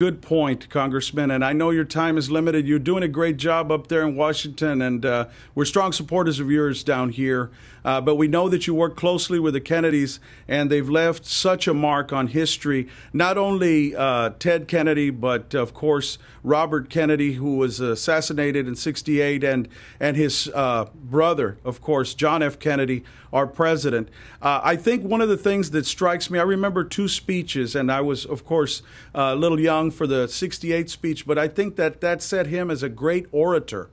Good point, Congressman. And I know your time is limited. You're doing a great job up there in Washington, and we're strong supporters of yours down here. But we know that you work closely with the Kennedys, and they've left such a mark on history. Not only Ted Kennedy, but of course Robert Kennedy, who was assassinated in '68, and his brother, of course, John F. Kennedy, our president. I think one of the things that strikes me, I remember two speeches, and I was, of course, a little young for the '68 speech, but I think that set him as a great orator.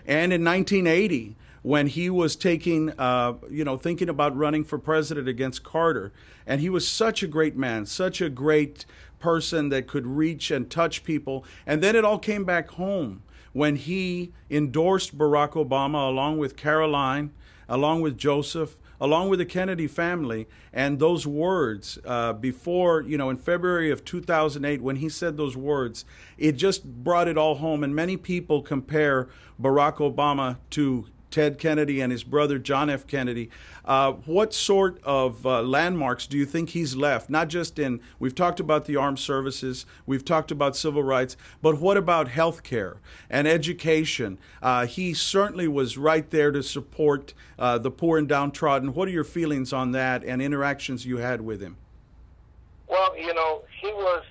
And in 1980, when he was thinking about running for president against Carter, and he was such a great man, such a great person that could reach and touch people. And then it all came back home when he endorsed Barack Obama along with Caroline, along with Joseph, along with the Kennedy family. And those words before, in February of 2008, when he said those words, it just brought it all home. And many people compare Barack Obama to Ted Kennedy and his brother John F. Kennedy. What sort of landmarks do you think he's left? Not just we've talked about the armed services, we've talked about civil rights, but what about health care and education? He certainly was right there to support the poor and downtrodden. What are your feelings on that and interactions you had with him? Well, he was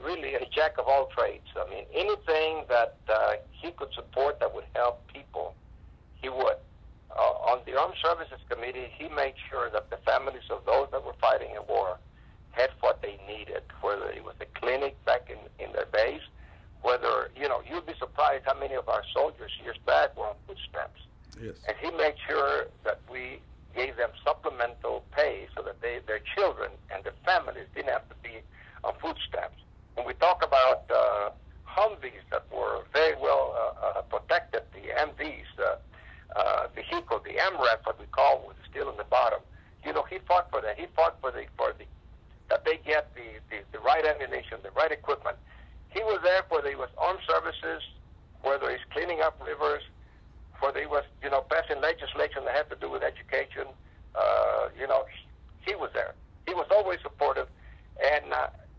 really a jack of all trades. I mean, anything that he could support that would help people, he would. On the Armed Services Committee, he made sure that the families of those that were fighting in war had what they needed, whether it was a clinic back in their base, whether, you'd be surprised how many of our soldiers years back were on food stamps. Yes. And he made sure that we gave them supplemental pay so that their children and their families didn't have to be on food stamps. When we talk about Humvees that were very well protected, the MVs, vehicle, the MRAP, what we call, with the steel in the bottom. He fought for that. He fought for that they get the right ammunition, the right equipment. He was there whether he was armed services, whether he's cleaning up rivers, whether he was, passing legislation that had to do with education. He was there. He was always supportive. And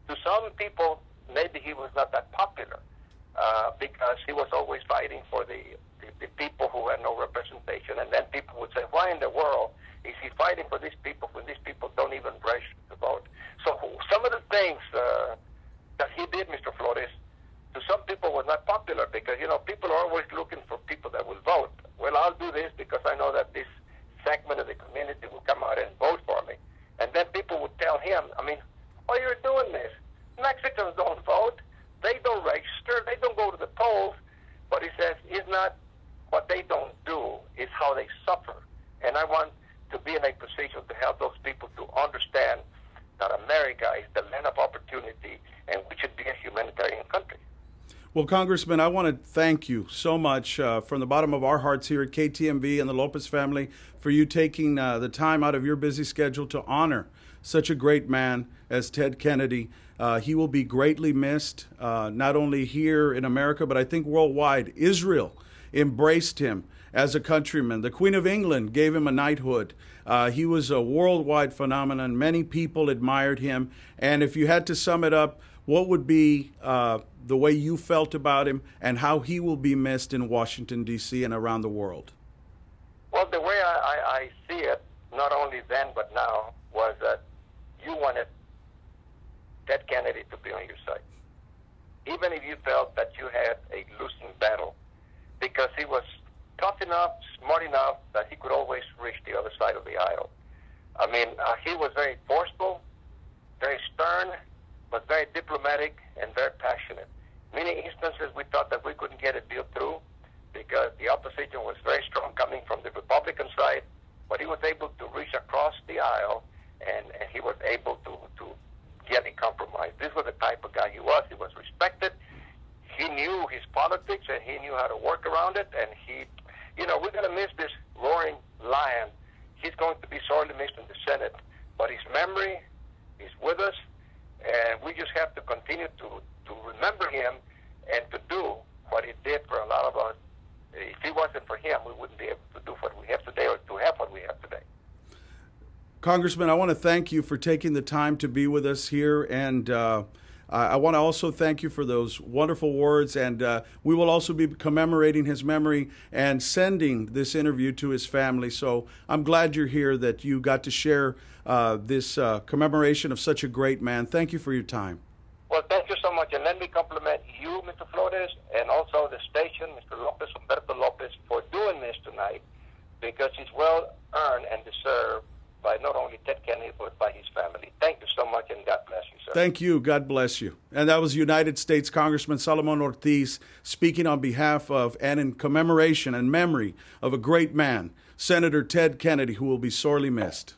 to some people, maybe he was not that popular because he was always fighting for the people who had no representation. And then people would say, why in the world is he fighting for these people when these people don't even rush to vote? So some of the things that he did, Mr. Flores, to some people was not popular because, people are always looking for people that will vote. Well, I'll do this because I know that this segment of the community will come out and vote for me. And then people would tell him, why you're doing this? Mexicans don't vote. They don't register. They don't go to the polls. But he says, it's not what they don't do, it's how they suffer. And I want to be in a position to help those people to understand that America is the land of opportunity and we should be a humanitarian country. Well, Congressman, I want to thank you so much from the bottom of our hearts here at KTMV and the Lopez family for you taking the time out of your busy schedule to honor such a great man as Ted Kennedy. He will be greatly missed, not only here in America, but I think worldwide. Israel embraced him as a countryman. The Queen of England gave him a knighthood. He was a worldwide phenomenon. Many people admired him. And if you had to sum it up, what would be the way you felt about him and how he will be missed in Washington, D.C. and around the world? Well, the way I see it, not only then but now, was that you wanted Ted Kennedy to be on your side. Even if you felt that you had a losing battle, because he was tough enough, smart enough that he could always reach the other side of the aisle. He was very forceful, very stern, but very diplomatic and very passionate. Many instances we thought that we couldn't get a deal through because the opposition was very strong coming from the Republican side, but he was able to reach across the aisle and he was able to get a compromise. This was the type of guy he was. He was respected. He knew his politics and he knew how to work around it. And we're going to miss this roaring lion. He's going to be sorely missed in the Senate, but his memory is with us, and we just have to continue to remember him and to do what he did for a lot of us. If it wasn't for him, we wouldn't be able to do what we have today or to have what we have today. Congressman, I want to thank you for taking the time to be with us here, and I want to also thank you for those wonderful words, and we will also be commemorating his memory and sending this interview to his family. So I'm glad you're here, that you got to share this commemoration of such a great man. Thank you for your time. Well, thank you so much, and let me compliment you, Mr. Flores, and also the station, Mr. Lopez, Humberto Lopez, for doing this tonight, because it's well earned and deserved by not only Ted Kennedy, but by his family. Thank you so much, and God bless you, sir. Thank you. God bless you. And that was United States Congressman Congressmen Ortiz speaking on behalf of and in commemoration and memory of a great man, Senator Ted Kennedy, who will be sorely missed.